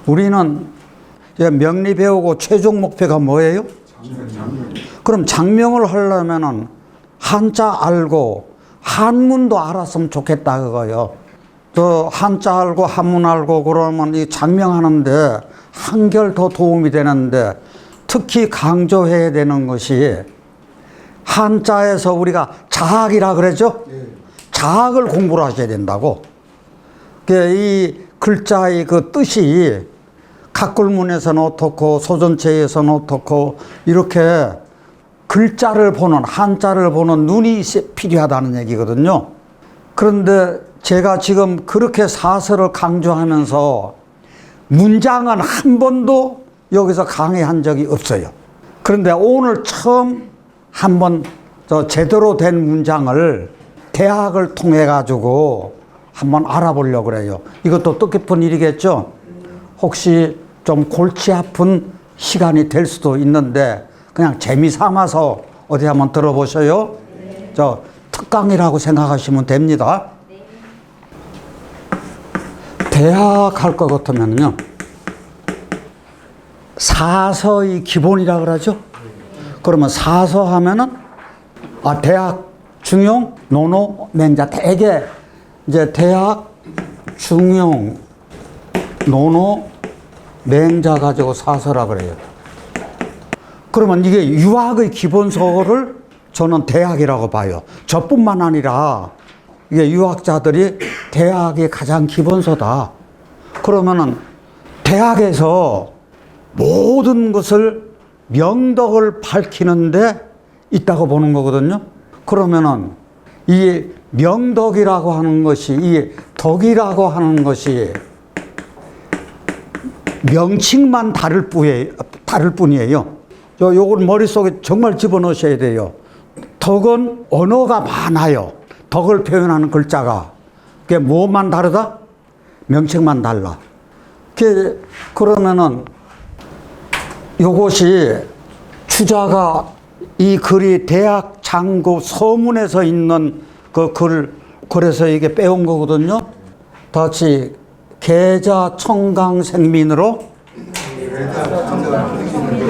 우리는 명리 배우고 최종 목표가 뭐예요? 그럼 장명을 하려면은 한자 알고 한문도 알았으면 좋겠다 그거요. 또 한자 알고 한문 알고 그러면 이 장명하는데 한결 더 도움이 되는데, 특히 강조해야 되는 것이 한자에서 우리가 자학이라 그러죠? 자학을 공부를 하셔야 된다고. 이 글자의 그 뜻이 각굴문에서는 어떻고 소전체에서는 어떻고 이렇게 글자를 보는, 한자를 보는 눈이 필요하다는 얘기거든요. 그런데 제가 지금 그렇게 사설을 강조하면서 문장은 한 번도 여기서 강의한 적이 없어요. 그런데 오늘 처음 한번 제대로 된 문장을 대학을 통해 가지고 한번 알아보려고 그래요. 이것도 뜻깊은 일이겠죠? 혹시 좀 골치 아픈 시간이 될 수도 있는데 그냥 재미삼아서 어디 한번 들어보셔요. 저 특강이라고 생각하시면 됩니다. 대학 할 것 같으면요, 사서의 기본이라 그러죠. 그러면 사서 하면은 대학, 중용, 논어, 맹자, 대개 이제 대학, 중용, 논어, 맹자 가지고 사서라 그래요. 그러면 이게 유학의 기본서를 저는 대학이라고 봐요. 저뿐만 아니라 이게 유학자들이 대학이 가장 기본서다. 그러면은 대학에서 모든 것을 명덕을 밝히는데 있다고 보는 거거든요. 그러면은 이 명덕이라고 하는 것이, 이 덕이라고 하는 것이 명칭만 다를 뿐이에요. 요걸 머릿속에 정말 집어넣으셔야 돼요. 덕은 언어가 많아요. 덕을 표현하는 글자가. 그게 뭐만 다르다? 명칭만 달라. 그러면은 요것이 추자가 이 글이 대학 장구 서문에서 있는 그 글, 그래서 이게 빼온 거거든요. 다시 계자 청강생민으로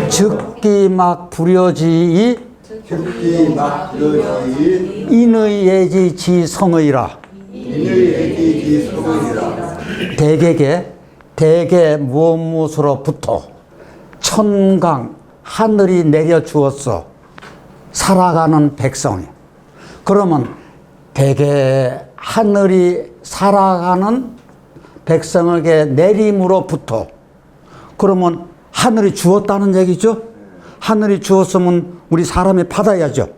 즉기막 불여지이 인의 예지 지성의라. 대개 무엇으로부터 천강 하늘이 내려 주었어. 살아가는 백성이. 그러면 대개 하늘이 살아가는 백성에게 내림으로부터. 그러면 하늘이 주었다는 얘기죠. 하늘이 주었으면 우리 사람이 받아야죠.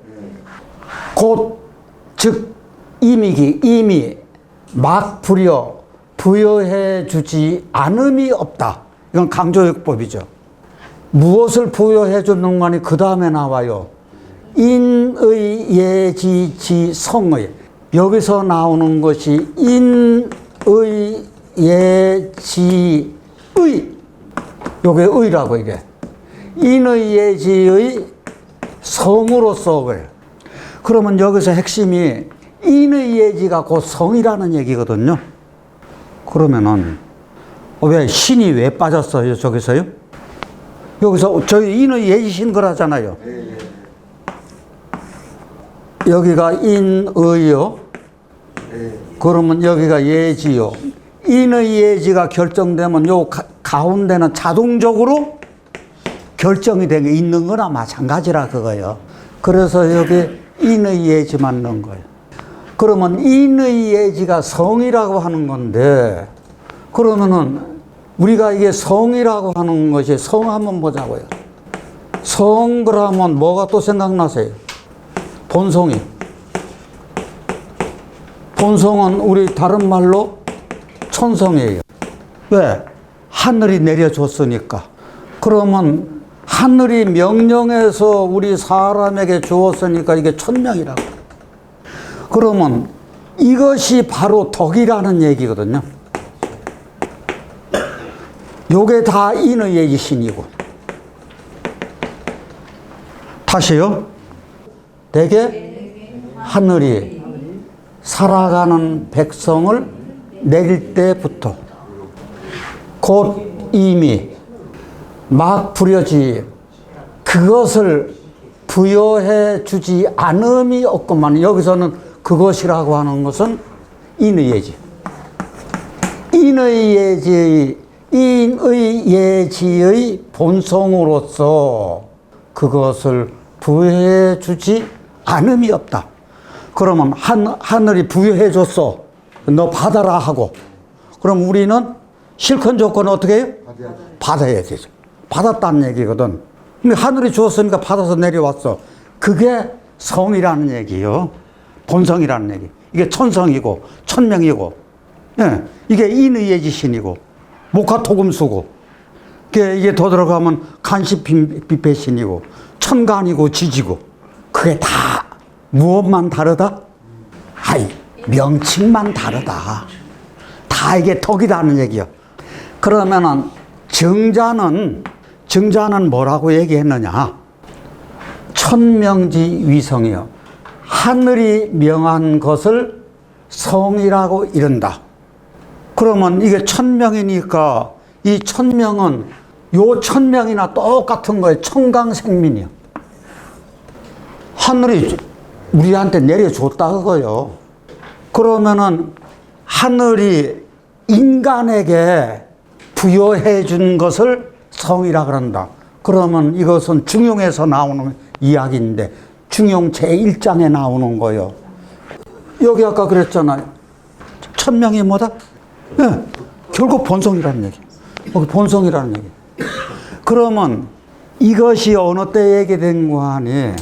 즉 이미 막 부여해 주지 않음이 없다. 이건 강조역법이죠. 무엇을 부여해 주는 거니 그 다음에 나와요. 인의 예지지 성의. 여기서 나오는 것이 인의 예지의, 요게 의라고 이게. 인의 예지의 성으로서 그래요. 그러면 여기서 핵심이 인의 예지가 곧 성이라는 얘기거든요. 그러면은 왜 신이 왜 빠졌어요 저기서요? 여기서 저희 인의 예지신 거라잖아요. 여기가 인의요. 그러면 여기가 예지요. 인의 예지가 결정되면 요 가운데는 자동적으로 결정이 된 게 있는 거나 마찬가지라 그거예요. 그래서 여기 인의 예지만 넣은 거예요. 그러면 인의 예지가 성이라고 하는 건데, 그러면은 우리가 이게 성이라고 하는 것이, 성 한번 보자고요. 성 그러면 뭐가 또 생각나세요? 본성이. 본성은 우리 다른 말로 천성이에요. 왜? 하늘이 내려줬으니까. 그러면 하늘이 명령해서 우리 사람에게 주었으니까 이게 천명이라고. 그러면 이것이 바로 덕이라는 얘기거든요. 요게 다 인의 예지신이고. 다시요. 대개 하늘이 살아가는 백성을 내릴 때부터 곧 이미 막 부려지 그것을 부여해 주지 않음이 없건만, 여기서는 그것이라고 하는 것은 인의 예지. 인의 예지의 본성으로서 그것을 부여해 주지 않음이 없다. 그러면 하늘이 부여해 줬어. 너 받아라 하고. 그럼 우리는 실컷 조건은 어떻게 해요? 받아야 되죠. 받았다는 얘기거든. 근데 하늘이 주었으니까 받아서 내려왔어. 그게 성이라는 얘기요. 본성이라는 얘기. 이게 천성이고 천명이고, 예, 이게 인의예지신이고 목화토금수고, 이게 더 들어가면 간시비패신이고 천간이고 지지고. 그게 다 무엇만 다르다? 아이, 명칭만 다르다. 다 이게 덕이다는 얘기요. 그러면은 정자는 뭐라고 얘기했느냐? 천명지 위성이요. 하늘이 명한 것을 성이라고 이른다. 그러면 이게 천명이니까 이 천명은 요 천명이나 똑같은 거예요. 청강생민이요. 하늘이 우리한테 내려줬다 그거요. 그러면은 하늘이 인간에게 부여해 준 것을 성이라 그런다. 그러면 이것은 중용에서 나오는 이야기인데, 중용 제1장에 나오는 거예요. 여기 아까 그랬잖아요. 천명이 뭐다? 네, 결국 본성이라는 얘기. 여기 본성이라는 얘기. 그러면 이것이 어느 때 얘기된 거 아니?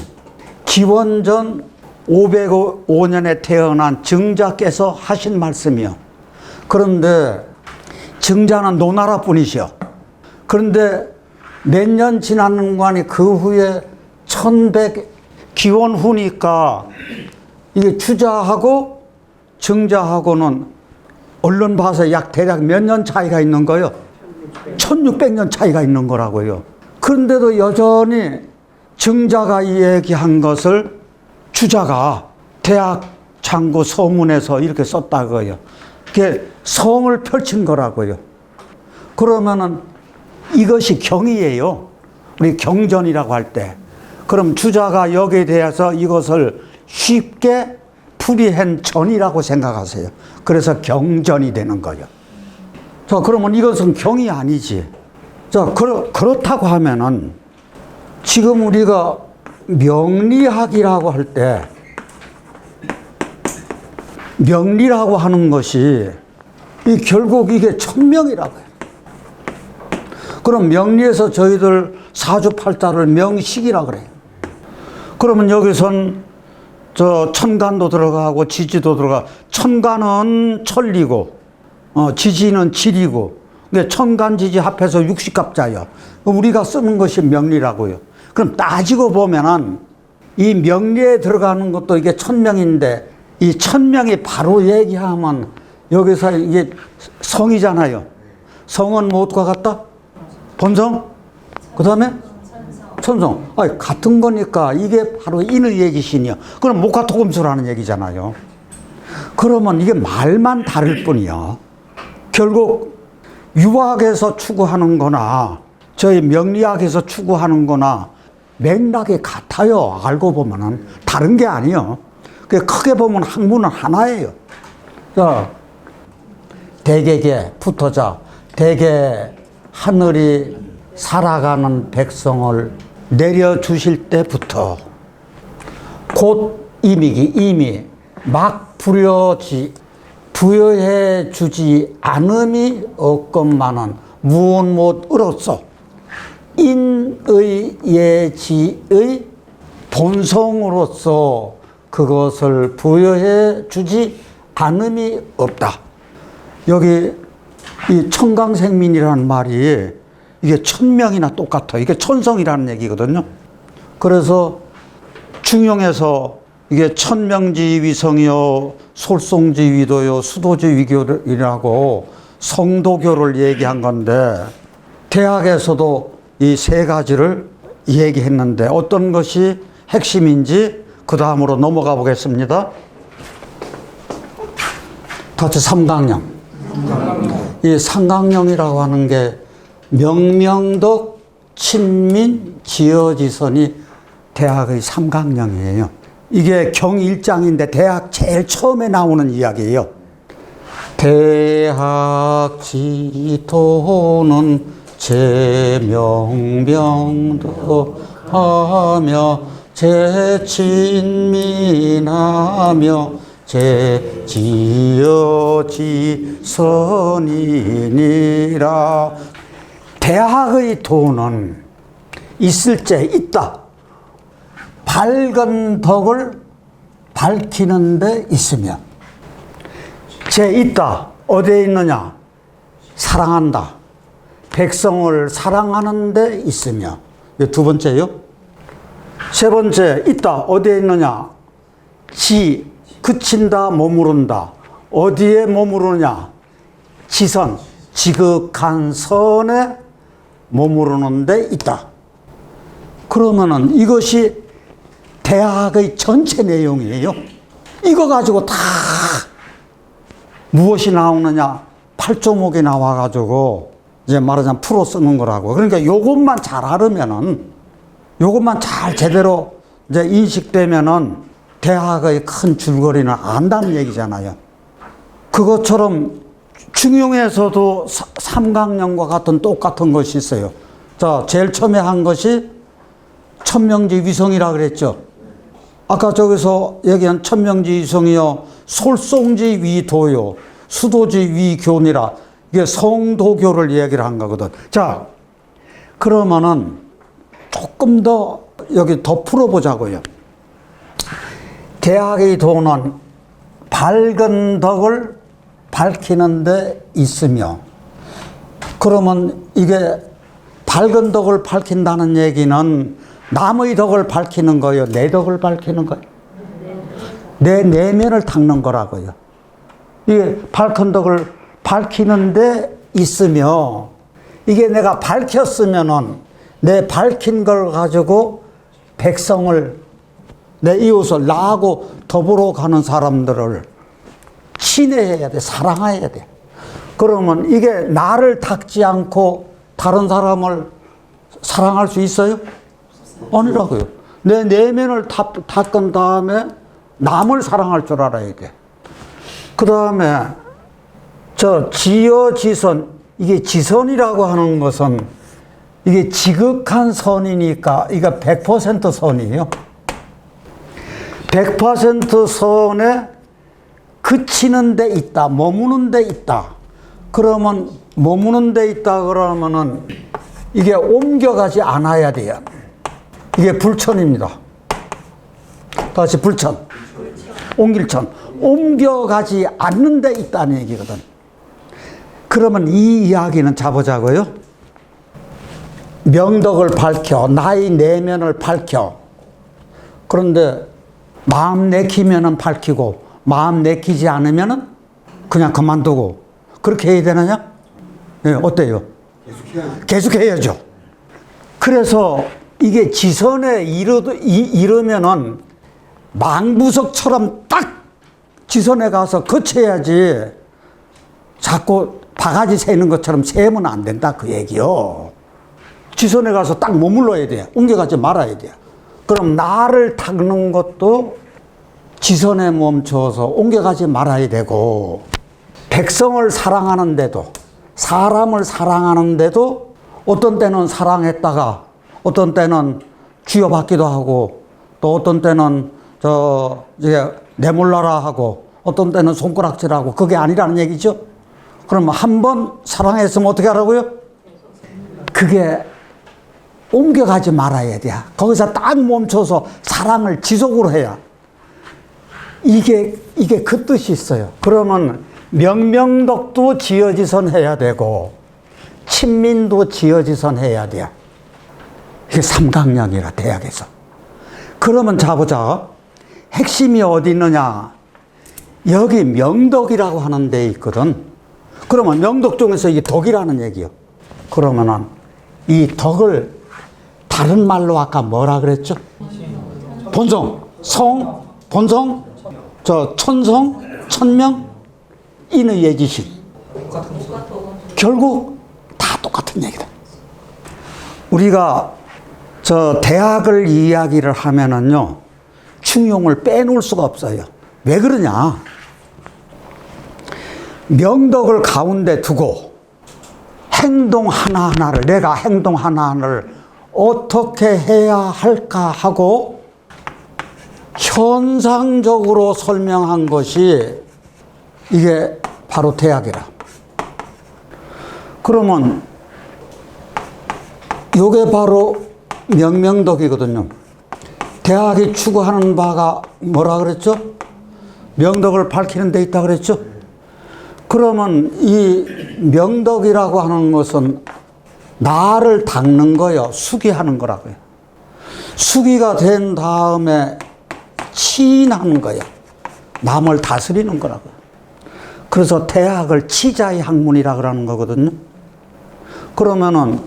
기원전 505년에 태어난 증자께서 하신 말씀이요. 그런데 증자는 노나라 분이시오. 그런데 몇 년 지나는 거 아니? 그 후에 1100 기원 후니까 이게 주자하고 증자하고는 언론 봐서 약 대략 몇 년 차이가 있는 거요? 1600년 차이가 있는 거라고요. 그런데도 여전히 증자가 얘기한 것을 주자가 대학 창구 서문에서 이렇게 썼다고요. 그게 성을 펼친 거라고요. 그러면은 이것이 경이에요. 우리 경전이라고 할 때. 그럼 주자가 여기에 대해서 이것을 쉽게 풀이한 전이라고 생각하세요. 그래서 경전이 되는 거예요. 자, 그러면 이것은 경이 아니지. 자, 그렇다고 하면은 지금 우리가 명리학이라고 할 때, 명리라고 하는 것이 결국 이게 천명이라고 해요. 그럼 명리에서 저희들 사주팔자를 명식이라고 그래요. 그러면 여기선 저 천간도 들어가고 지지도 들어가. 천간은 천리고, 지지는 지리고, 천간지지 합해서 60갑자예요. 우리가 쓰는 것이 명리라고요. 그럼 따지고 보면은 이 명리에 들어가는 것도 이게 천명인데, 이 천명이 바로 얘기하면 여기서 이게 성이잖아요. 성은 무엇과 같다? 본성? 그 다음에? 천성. 아니, 같은 거니까 이게 바로 인의예지신이요. 그럼 목화토금수라는 얘기잖아요. 그러면 이게 말만 다를 뿐이요. 결국 유학에서 추구하는 거나 저희 명리학에서 추구하는 거나 맥락이 같아요. 알고 보면은 다른 게 아니에요. 크게 보면 학문은 하나예요. 자, 대개에 붙어자. 대개 하늘이 살아가는 백성을 내려주실 때부터 곧 이미 막 부여해 주지 않음이 없건만은 무엇으로써 인의 예지의 본성으로서 그것을 부여해 주지 않음이 없다. 여기 이 청강생민이라는 말이 이게 천명이나 똑같아. 이게 천성이라는 얘기거든요. 그래서 중용에서 이게 천명지 위성이요, 솔송지 위도요, 수도지 위교이라고 성도교를 얘기한 건데, 대학에서도 이 세 가지를 얘기했는데 어떤 것이 핵심인지 그 다음으로 넘어가 보겠습니다. 다시 3강령. 이 삼강령이라고 하는 게 명명덕, 친민, 지어지선이 대학의 삼강령이에요. 이게 경일장인데 대학 제일 처음에 나오는 이야기예요. 대학 지도는 제명명덕하며 제친민하며 제지어지선이니라. 대학의 도는 있을 때 있다. 밝은 덕을 밝히는 데 있으며. 제 있다. 어디에 있느냐? 사랑한다. 백성을 사랑하는 데 있으며. 두 번째요. 세 번째, 있다. 어디에 있느냐? 지, 그친다, 머무른다. 어디에 머무르냐? 지선, 지극한 선에 머무르는 데 있다. 그러면은 이것이 대학의 전체 내용이에요. 이거 가지고 다 무엇이 나오느냐? 팔조목이 나와가지고 이제 말하자면 풀어 쓰는 거라고. 그러니까 요것만 잘 알으면은, 요것만 잘 제대로 이제 인식되면은 대학의 큰 줄거리는 안다는 얘기잖아요. 그것처럼 중용에서도 삼강령과 같은 똑같은 것이 있어요. 자, 제일 처음에 한 것이 천명지 위성이라 그랬죠. 아까 저기서 얘기한 천명지 위성이요, 솔송지 위도요, 수도지 위교니라. 이게 성도교를 얘기를 한 거거든. 자, 그러면은 조금 더 여기 더 풀어보자고요. 대학의 도는 밝은 덕을 밝히는 데 있으며, 그러면 이게 밝은 덕을 밝힌다는 얘기는 남의 덕을 밝히는 거예요? 내 덕을 밝히는 거예요? 내 내면을 닦는 거라고요. 이게 밝은 덕을 밝히는 데 있으며, 이게 내가 밝혔으면은 내 밝힌 걸 가지고 백성을, 내 이웃을, 나하고 더불어 가는 사람들을 친애해야 돼. 사랑해야 돼. 그러면 이게 나를 닦지 않고 다른 사람을 사랑할 수 있어요? 아니라고요. 내 내면을 닦은 다음에 남을 사랑할 줄 알아야 돼. 그 다음에 지어지선, 이게 지선이라고 하는 것은 이게 지극한 선이니까 이거 100% 선이에요. 100% 선에 그치는 데 있다, 머무는 데 있다. 그러면 머무는 데 있다 그러면은 이게 옮겨가지 않아야 돼요. 이게 불천입니다. 다시 불천. 옮길천. 옮겨가지 않는 데 있다는 얘기거든. 그러면 이 이야기는 잡아자고요. 명덕을 밝혀, 나의 내면을 밝혀. 그런데 마음 내키면은 밝히고, 마음 내키지 않으면은 그냥 그만두고, 그렇게 해야 되느냐? 네, 어때요? 계속해야죠. 그래서 이게 지선에 이르면은 망부석처럼 딱 지선에 가서 거쳐야지, 자꾸 바가지 세는 것처럼 세면 안 된다, 그 얘기요. 지선에 가서 딱 머물러야 돼요. 옮겨가지 말아야 돼요. 그럼 나를 닦는 것도 지선에 멈춰서 옮겨가지 말아야 되고, 백성을 사랑하는데도, 사람을 사랑하는데도 어떤 때는 사랑했다가 어떤 때는 쥐어받기도 하고, 또 어떤 때는 이제 내몰라라 하고, 어떤 때는 손가락질하고, 그게 아니라는 얘기죠. 그러면 한 번 사랑했으면 어떻게 하라고요? 그게 옮겨가지 말아야 돼. 거기서 딱 멈춰서 사랑을 지속으로 해야. 이게 그 뜻이 있어요. 그러면 명명덕도 지어지선 해야 되고, 친민도 지어지선 해야 돼요. 이게 삼강령이라, 대학에서. 그러면 자보자. 핵심이 어디 있느냐? 여기 명덕이라고 하는 데 있거든. 그러면 명덕 중에서 이게 덕이라는 얘기요. 그러면은 이 덕을 다른 말로 아까 뭐라 그랬죠? 본성, 성, 본성, 천성, 천명, 인의 예지신. 결국 다 똑같은 얘기다. 우리가 저 대학을 이야기를 하면은요, 중용을 빼놓을 수가 없어요. 왜 그러냐? 명덕을 가운데 두고 행동 하나하나를, 내가 행동 하나하나를 어떻게 해야 할까 하고 현상적으로 설명한 것이 이게 바로 대학이라. 그러면 이게 바로 명명덕이거든요. 대학이 추구하는 바가 뭐라 그랬죠? 명덕을 밝히는 데 있다 그랬죠? 그러면 이 명덕이라고 하는 것은 나를 닦는 거요, 수기하는 거라고요. 수기가 된 다음에 치인하는 거예요. 남을 다스리는 거라고요. 그래서 대학을 치자의 학문이라 그러는 거거든요. 그러면은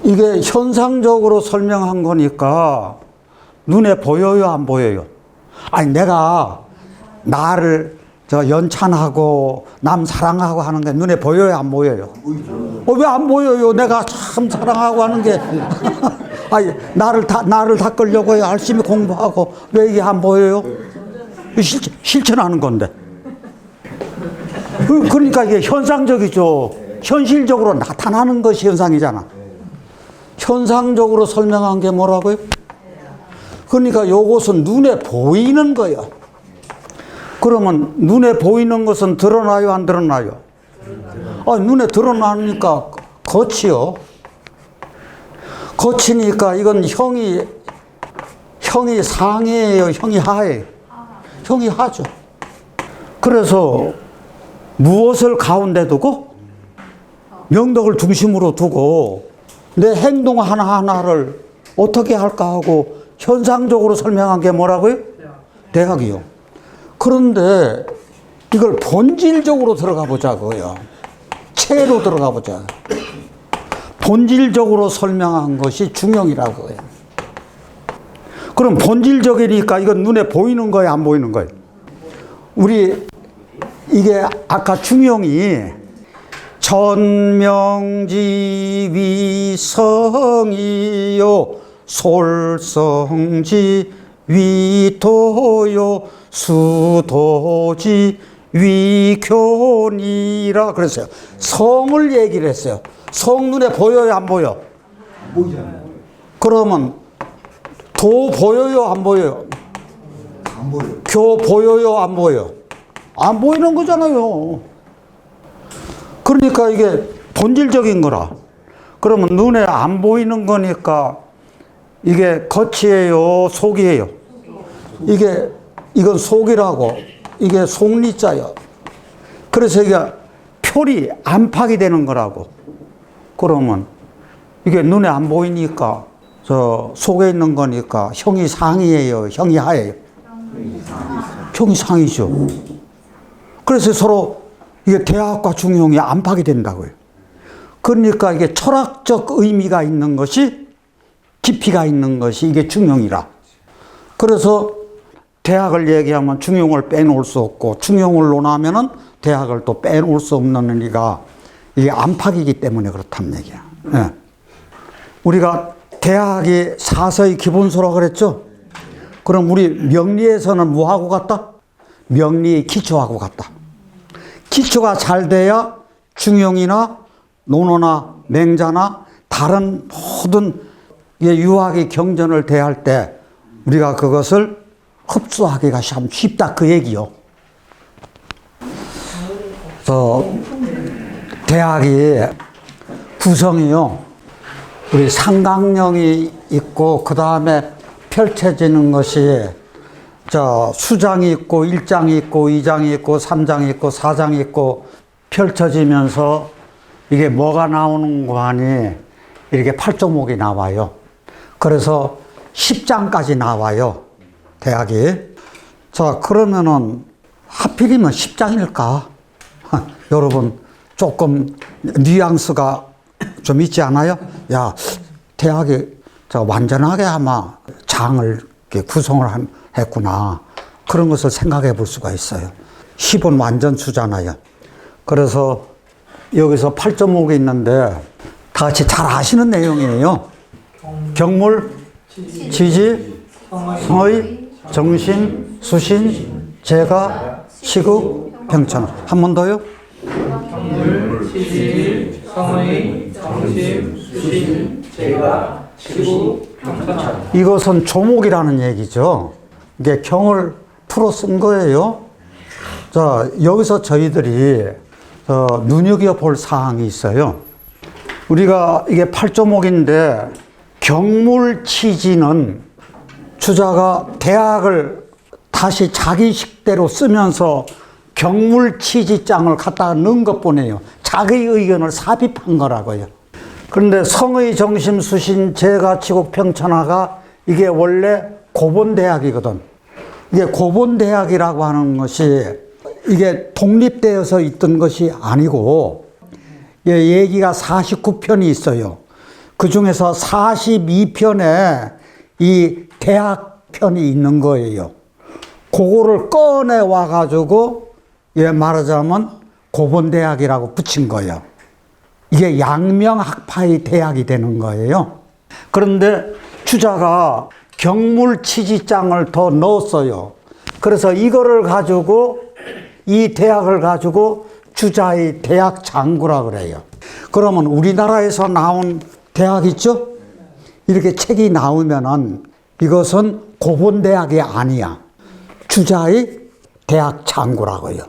이게 현상적으로 설명한 거니까 눈에 보여요, 안 보여요? 아니, 내가 나를 연찬하고 남 사랑하고 하는 게 눈에 보여요, 안 보여요? 왜 안 보여요? 내가 참 사랑하고 하는 게 아니, 나를 닦으려고 열심히 공부하고 왜 이게 안 보여요? 실천하는 건데. 그러니까 이게 현상적이죠. 현실적으로 나타나는 것이 현상이잖아. 현상적으로 설명한 게 뭐라고요? 그러니까 요것은 눈에 보이는 거예요. 그러면 눈에 보이는 것은 드러나요, 안 드러나요? 눈에 드러나니까 겉이요. 겉이니까 이건 형이 상이에요, 형이 하예요? 형이 하죠. 그래서 무엇을 가운데 두고 명덕을 중심으로 두고 내 행동 하나하나를 어떻게 할까 하고 현상적으로 설명한 게 뭐라고요? 대학이요. 그런데 이걸 본질적으로 들어가 보자고요. 체로 들어가 보자. 본질적으로 설명한 것이 중용이라고 해요. 그럼 본질적이니까 이건 눈에 보이는 거예요, 안 보이는 거예요? 우리 이게 아까 중용이 전명지 위성이요 솔성지 위토요 수도지 위교니라 그랬어요. 성을 얘기를 했어요. 성 눈에 보여요, 안 보여? 보이잖아요. 그러면 도 보여요, 안 보여요? 안 보여요. 교 보여요, 안 보여요? 안 보이는 거잖아요. 그러니까 이게 본질적인 거라. 그러면 눈에 안 보이는 거니까 이게 겉이에요, 속이에요? 이건 속이라고, 이게 속리자요. 그래서 이게 표리, 안팎이 되는 거라고. 그러면 이게 눈에 안 보이니까 저 속에 있는 거니까 형이 상이에요, 형이 하예요? 형이 상이죠. 그래서 서로 이게 대학과 중용이 안팎이 된다고요. 그러니까 이게 철학적 의미가 있는 것이, 깊이가 있는 것이 이게 중용이라. 그래서 대학을 얘기하면 중용을 빼놓을 수 없고, 중용을 논하면은 대학을 또 빼놓을 수 없는 의미가 이게 안팎이기 때문에 그렇다는 얘기야. 네. 우리가 대학이 사서의 기본소라고 그랬죠? 그럼 우리 명리에서는 뭐하고 같다? 명리의 기초하고 같다. 기초가 잘 돼야 중용이나 논어나 맹자나 다른 모든 유학의 경전을 대할 때 우리가 그것을 흡수하기가 참 쉽다, 그 얘기요. 대학이 구성이요, 우리 상강령이 있고 그 다음에 펼쳐지는 것이 수장이 있고 1장이 있고 2장이 있고 3장이 있고 4장이 있고 펼쳐지면서 이게 뭐가 나오는 거 하니 이렇게 팔조목이 나와요. 그래서 10장까지 나와요, 대학이. 자, 그러면은 하필이면 10장일까? 여러분, 조금 뉘앙스가 좀 있지 않아요? 야, 대학이 완전하게 아마 장을 이렇게 구성을 했구나. 그런 것을 생각해 볼 수가 있어요. 10은 완전수잖아요. 그래서 여기서 8.5가 있는데 다 같이 잘 아시는 내용이에요. 경물, 지지, 성의, 정심, 수신, 재가, 시국, 평천. 한 번 더요. 경물, 지지, 성의, 정심, 수신, 재가, 시국, 평천. 이것은 조목이라는 얘기죠. 이게 경을 풀어 쓴 거예요. 자, 여기서 저희들이 눈여겨볼 사항이 있어요. 우리가 이게 8조목인데 경물치지는 주자가 대학을 다시 자기 식대로 쓰면서 경물치지장을 갖다가 넣은 것뿐이에요. 자기 의견을 삽입한 거라고요. 그런데 성의, 정심, 수신, 재가, 치국, 평천하가 이게 원래 고본대학이거든. 이게 고본대학이라고 하는 것이 이게 독립되어서 있던 것이 아니고 얘기가 49편이 있어요. 그 중에서 42편에 이 대학편이 있는 거예요. 그거를 꺼내 와가지고 말하자면 고본대학이라고 붙인 거예요. 이게 양명학파의 대학이 되는 거예요. 그런데 주자가 경물치지장을 더 넣었어요. 그래서 이거를 가지고 이 대학을 가지고 주자의 대학 장구라 그래요. 그러면 우리나라에서 나온 대학 있죠? 이렇게 책이 나오면은 이것은 고본대학이 아니야. 주자의 대학 장구라고요.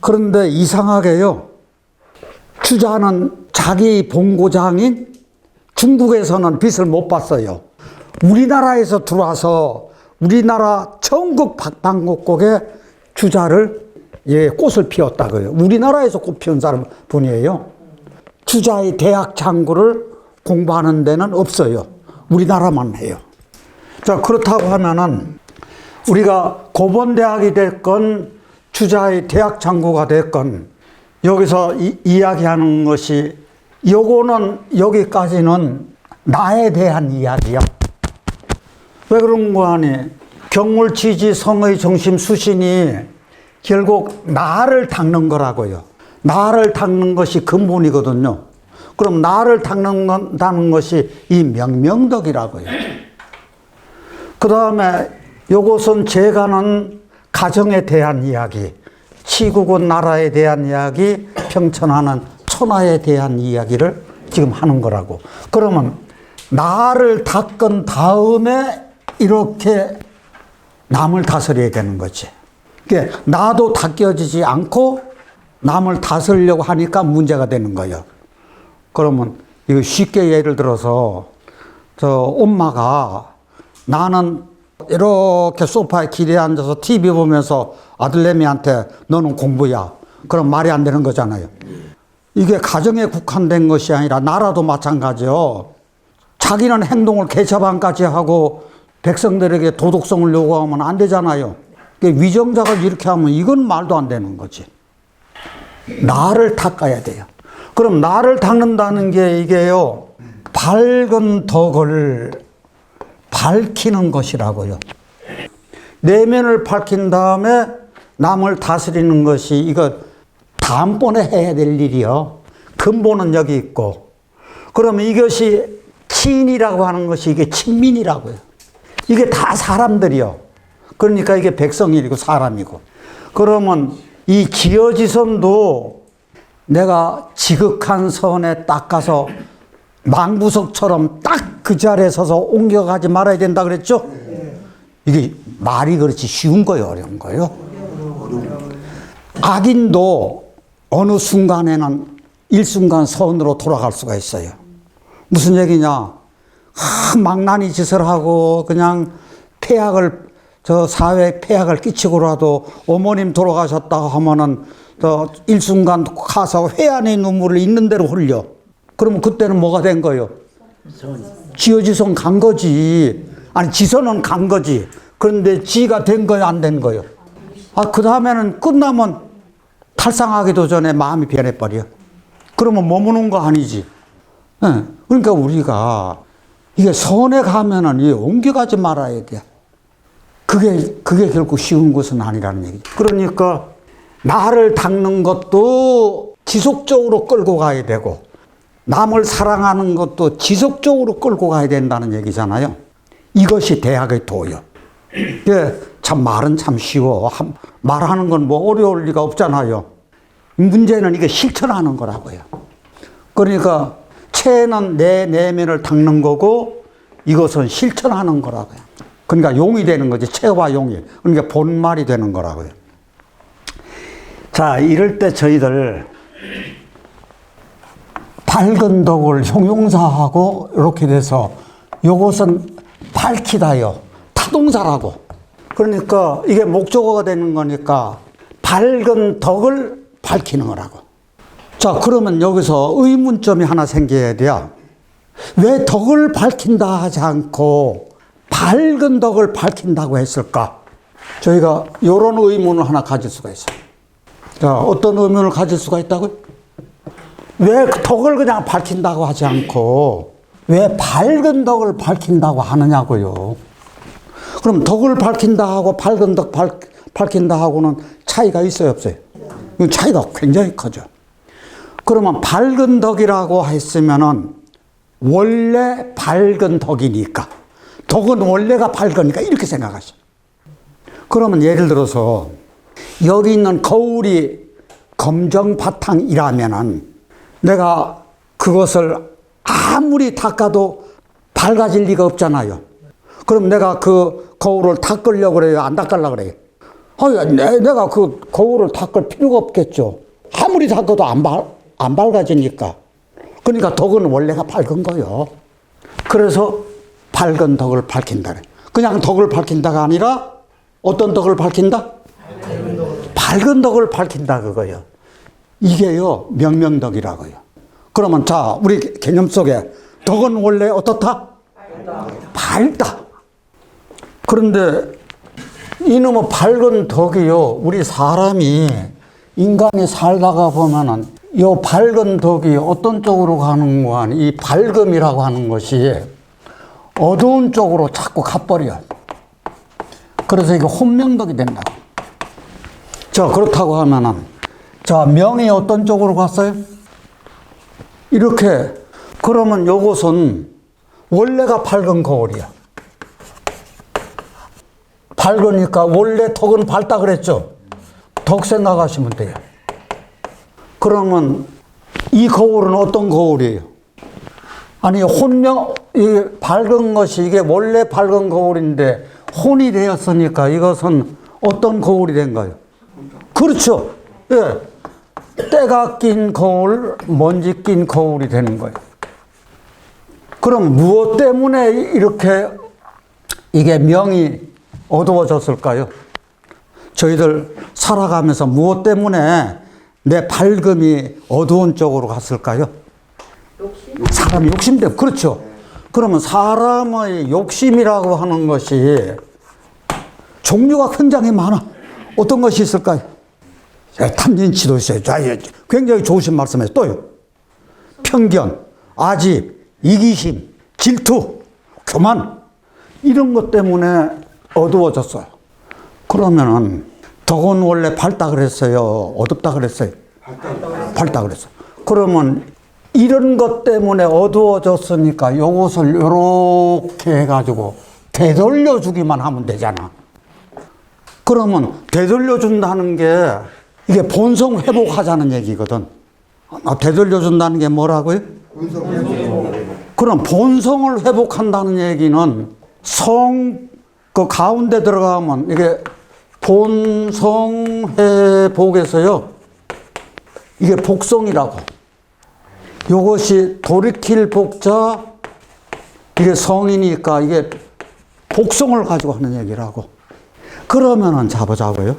그런데 이상하게요. 주자는 자기 본고장인 중국에서는 빚을 못 봤어요. 우리나라에서 들어와서 우리나라 전국 방방곡곡에 주자를 꽃을 피웠다고요. 우리나라에서 꽃 피운 사람 분이에요. 주자의 대학 장구를 공부하는 데는 없어요. 우리나라만 해요. 자, 그렇다고 하면은 우리가 고본대학이 됐건 주자의 대학 장구가 됐건 여기서 이야기하는 것이 요거는 여기까지는 나에 대한 이야기야. 왜 그런 거 아니? 경물치지, 성의, 정심, 수신이 결국 나를 닦는 거라고요. 나를 닦는 것이 근본이거든요. 그럼 나를 닦는다는 것이 이 명명덕이라고요. 그 다음에 요것은 재가는 가정에 대한 이야기, 치국은 나라에 대한 이야기, 평천하는 천하에 대한 이야기를 지금 하는 거라고. 그러면 나를 닦은 다음에 이렇게 남을 다스려야 되는 거지. 그러니까 나도 닦여지지 않고 남을 다스리려고 하니까 문제가 되는 거예요. 그러면 이거 쉽게 예를 들어서 엄마가 나는 이렇게 소파에 기대에 앉아서 TV 보면서 아들내미한테 너는 공부야. 그럼 말이 안 되는 거잖아요. 이게 가정에 국한된 것이 아니라 나라도 마찬가지요. 자기는 행동을 개차반까지 하고 백성들에게 도덕성을 요구하면 안 되잖아요. 위정자가 이렇게 하면 이건 말도 안 되는 거지. 나를 닦아야 돼요. 그럼 나를 닦는다는 게 이게요. 밝은 덕을 밝히는 것이라고요. 내면을 밝힌 다음에 남을 다스리는 것이 이거 다음번에 해야 될 일이요. 근본은 여기 있고. 그러면 이것이 치인이라고 하는 것이 이게 친민이라고요. 이게 다 사람들이요. 그러니까 이게 백성이고 사람이고. 그러면 이 기어지선도 내가 지극한 선에 딱 가서 망부석처럼 딱 그 자리에 서서 옮겨가지 말아야 된다 그랬죠? 이게 말이 그렇지 쉬운 거예요, 어려운 거예요? 악인도 어느 순간에는 일순간 선으로 돌아갈 수가 있어요. 무슨 얘기냐? 망나니 짓을 하고 그냥 사회에 폐악을 끼치고라도 어머님 돌아가셨다고 하면은 일순간 가서 회한의 눈물을 있는 대로 흘려. 그러면 그때는 뭐가 된 거예요? 지어지선 간 거지. 아니, 지선은 간 거지. 그런데 지가 된 거예요, 안 된 거예요? 그 다음에는 끝나면 탈상하기도 전에 마음이 변해버려. 그러면 머무는 거 아니지. 네. 그러니까 우리가 이게 선에 가면은 옮겨가지 말아야 돼. 그게 결국 쉬운 것은 아니라는 얘기죠. 그러니까 나를 닦는 것도 지속적으로 끌고 가야 되고 남을 사랑하는 것도 지속적으로 끌고 가야 된다는 얘기잖아요. 이것이 대학의 도요. 참 말은 참 쉬워. 말하는 건 뭐 어려울 리가 없잖아요. 문제는 이게 실천하는 거라고요. 그러니까 체는 내 내면을 닦는 거고 이것은 실천하는 거라고요. 그러니까 용이 되는 거지. 체와 용이. 그러니까 본말이 되는 거라고요. 자, 이럴 때 저희들 밝은 덕을 형용사하고 이렇게 돼서 요것은 밝히다요. 타동사라고. 그러니까 이게 목적어가 되는 거니까 밝은 덕을 밝히는 거라고. 자, 그러면 여기서 의문점이 하나 생겨야 돼요. 왜 덕을 밝힌다 하지 않고 밝은 덕을 밝힌다고 했을까? 저희가 이런 의문을 하나 가질 수가 있어요. 자, 어떤 의문을 가질 수가 있다고요? 왜 덕을 그냥 밝힌다고 하지 않고 왜 밝은 덕을 밝힌다고 하느냐고요. 그럼 덕을 밝힌다 하고 밝은 덕 밝힌다 하고는 차이가 있어요, 없어요? 차이가 굉장히 크죠. 그러면 밝은 덕이라고 했으면은 원래 밝은 덕이니까 덕은 원래가 밝으니까 이렇게 생각하죠. 그러면 예를 들어서 여기 있는 거울이 검정 바탕이라면은 내가 그것을 아무리 닦아도 밝아질 리가 없잖아요. 그럼 내가 그 거울을 닦으려고 그래요? 안 닦으려고 그래요? 내가 그 거울을 닦을 필요가 없겠죠. 아무리 닦아도 안 밝아지니까. 그러니까 덕은 원래가 밝은 거예요. 그래서 밝은 덕을 밝힌다. 그냥 덕을 밝힌다가 아니라 어떤 덕을 밝힌다? 밝은 덕을 밝힌다 그거예요. 이게요 명명덕이라고요. 그러면 자, 우리 개념 속에 덕은 원래 어떻다? 밝다. 그런데 이놈의 밝은 덕이요, 우리 사람이 인간이 살다가 보면은 이 밝은 덕이 어떤 쪽으로 가는 거 아니? 이 밝음이라고 하는 것이 어두운 쪽으로 자꾸 가버려. 그래서 이게 혼명덕이 된다고. 자, 그렇다고 하면은 자, 명이 어떤 쪽으로 갔어요? 이렇게. 그러면 요것은 원래가 밝은 거울이야. 밝으니까 원래 덕은 밝다 그랬죠? 덕 생각하시면 돼요. 그러면 이 거울은 어떤 거울이에요? 아니, 이 밝은 것이 이게 원래 밝은 거울인데 혼이 되었으니까 이것은 어떤 거울이 된가요? 그렇죠. 예. 때가 낀 거울, 먼지 낀 거울이 되는 거예요. 그럼 무엇 때문에 이렇게 이게 명이 어두워졌을까요? 저희들 살아가면서 무엇 때문에 내 밝음이 어두운 쪽으로 갔을까요? 사람이 욕심 때문에. 그렇죠. 그러면 사람의 욕심이라고 하는 것이 종류가 굉장히 많아. 어떤 것이 있을까요? 탐진치도 있어요. 굉장히 좋으신 말씀에서 또요. 편견, 아집, 이기심, 질투, 교만, 이런 것 때문에 어두워졌어요. 그러면은 덕은 원래 밝다 그랬어요? 어둡다 그랬어요? 밝다 그랬어요. 그러면 이런 것 때문에 어두워졌으니까 요것을 이렇게 해가지고 되돌려 주기만 하면 되잖아. 그러면 되돌려 준다는 게 이게 본성 회복하자는 얘기거든. 되돌려 준다는 게 뭐라고요? 그럼 본성을 회복한다는 얘기는 그 가운데 들어가면 이게 본성 회복에서요, 이게 복성이라고. 이것이 돌이킬 복자, 이게 성이니까 이게 복성을 가지고 하는 얘기라고. 그러면은 잡아줘요.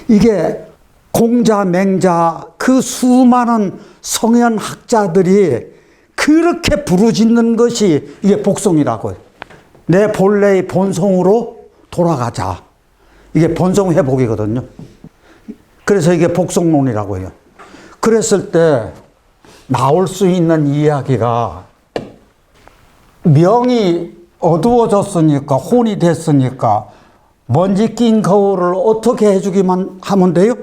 이게 공자, 맹자, 그 수많은 성현학자들이 그렇게 부르짖는 것이 이게 복성이라고요. 내 본래의 본성으로 돌아가자. 이게 본성 회복이거든요. 그래서 이게 복성론이라고 해요. 그랬을 때 나올 수 있는 이야기가 명이 어두워졌으니까, 혼이 됐으니까 먼지 낀 거울을 어떻게 해주기만 하면 돼요?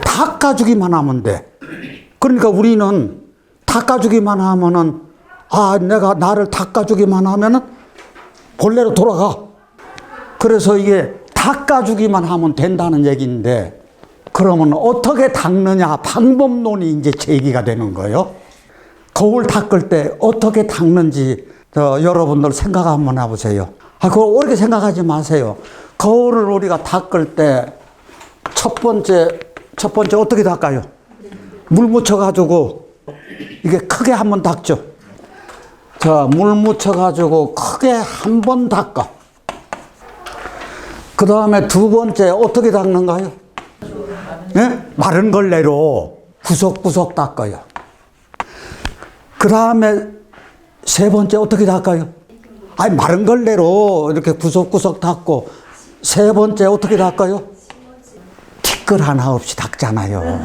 닦아주기만 하면 돼. 그러니까 우리는 닦아주기만 하면은, 아, 내가 나를 닦아주기만 하면은 본래로 돌아가. 그래서 이게 닦아주기만 하면 된다는 얘기인데, 그러면 어떻게 닦느냐 방법론이 이제 제기가 되는 거예요. 거울 닦을 때 어떻게 닦는지 여러분들 생각 한번 해보세요. 그거 오래 생각하지 마세요. 거울을 우리가 닦을 때 첫 번째 어떻게 닦아요? 물 묻혀가지고 이게 크게 한번 닦죠. 자, 물 묻혀가지고 크게 한 번 닦아. 그 다음에 두 번째 어떻게 닦는가요? 예? 마른 걸레로 구석구석 닦아요. 그 다음에 세 번째 어떻게 닦아요? 아니, 마른 걸레로 이렇게 구석구석 닦고, 세 번째 어떻게 닦아요? 티끌 하나 없이 닦잖아요.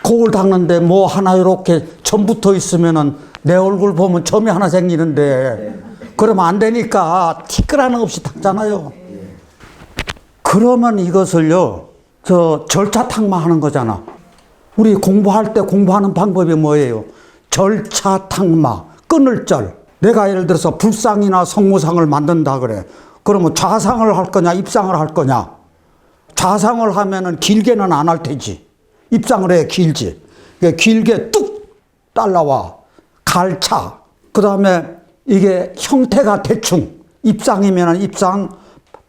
거울 닦는데 뭐 하나 이렇게 점 붙어 있으면은 내 얼굴 보면 점이 하나 생기는데, 그러면 안 되니까 티끌 하나 없이 닦잖아요. 그러면 이것을요, 절차탕마 하는 거잖아. 우리 공부할 때 공부하는 방법이 뭐예요? 절차탕마, 끊을 절. 내가 예를 들어서 불상이나 성모상을 만든다 그래. 그러면 좌상을 할 거냐, 입상을 할 거냐? 좌상을 하면은 길게는 안 할 테지. 입상을 해, 길지. 길게 뚝 잘라와. 갈차. 그 다음에 이게 형태가 대충. 입상이면은 입상,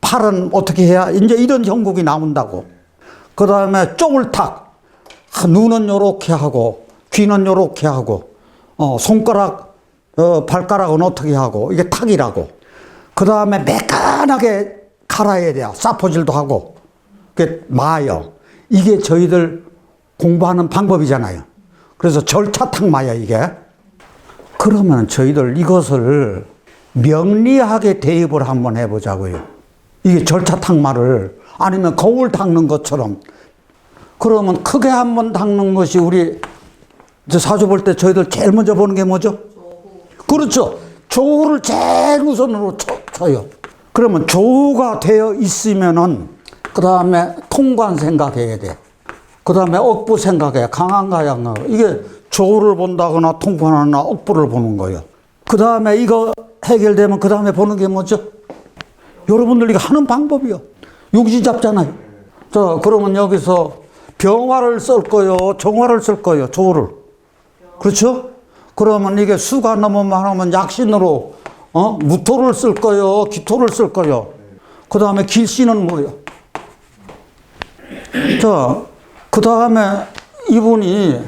팔은 어떻게 해야, 이제 이런 형국이 나온다고. 그 다음에 쪼글탁. 눈은 요렇게 하고, 귀는 요렇게 하고, 손가락, 발가락은 어떻게 하고, 이게 탁이라고. 그 다음에 매끈하게 갈아야 돼요. 사포질도 하고. 그게 마요. 이게 저희들 공부하는 방법이잖아요. 그래서 절차탁마야, 이게. 그러면 저희들 이것을 명리하게 대입을 한번 해보자고요. 이게 절차탁마를, 아니면 거울 닦는 것처럼. 그러면 크게 한번 닦는 것이 우리 사주 볼 때 저희들 제일 먼저 보는 게 뭐죠? 그렇죠. 조우를 제일 우선으로 쳐요. 그러면 조우가 되어 있으면은 그 다음에 통관 생각해야 돼. 그 다음에 억부 생각해. 강한가 양가. 이게 조우를 본다거나 통관하거나 억부를 보는 거예요. 그 다음에 이거 해결되면 그 다음에 보는 게 뭐죠? 여러분들 이거 하는 방법이요. 용지 잡잖아요. 자, 그러면 여기서 병화를 쓸 거요, 정화를 쓸 거요, 조우를. 그렇죠? 그러면 이게 수가 너무 많으면 약신으로, 무토를 쓸 거요, 기토를 쓸 거요. 그 다음에 길씨는 뭐예요? 자, 그 다음에 이분이,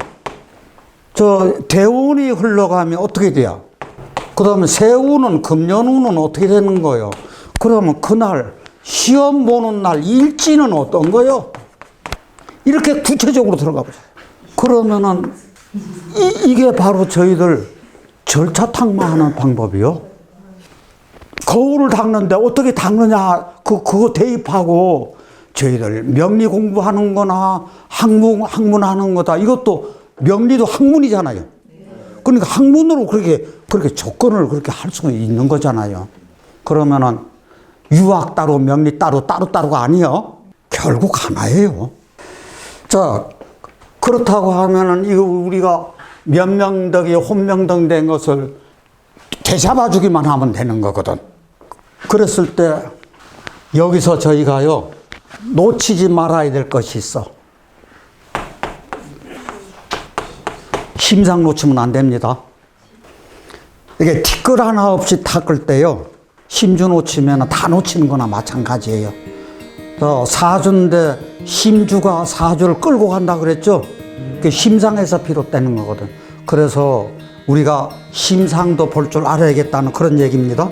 대운이 흘러가면 어떻게 돼요? 그 다음에 세운은, 금년운은 어떻게 되는 거예요? 그러면 그날, 시험 보는 날, 일지는 어떤 거예요? 이렇게 구체적으로 들어가 보세요. 그러면은, 이게 바로 저희들 절차탕마 하는 방법이요. 거울을 닦는데 어떻게 닦느냐, 그거 대입하고, 저희들 명리 공부하는 거나 학문하는 거다. 이것도 명리도 학문이잖아요. 그러니까 학문으로 그렇게 조건을 그렇게 할 수 있는 거잖아요. 그러면은 유학 따로 명리 따로가 아니요. 결국 하나예요. 자, 그렇다고 하면은 이거 우리가 면명덕이 혼명덕 된 것을 되잡아 주기만 하면 되는 거거든. 그랬을 때 여기서 저희가요, 놓치지 말아야 될 것이 있어. 심상 놓치면 안 됩니다. 이게 티끌 하나 없이 닦을 때요, 심주 놓치면 다 놓치는 거나 마찬가지예요. 사주인데 심주가 사주를 끌고 간다 그랬죠? 그게 심상에서 비롯되는 거거든. 그래서 우리가 심상도 볼 줄 알아야겠다는 그런 얘기입니다.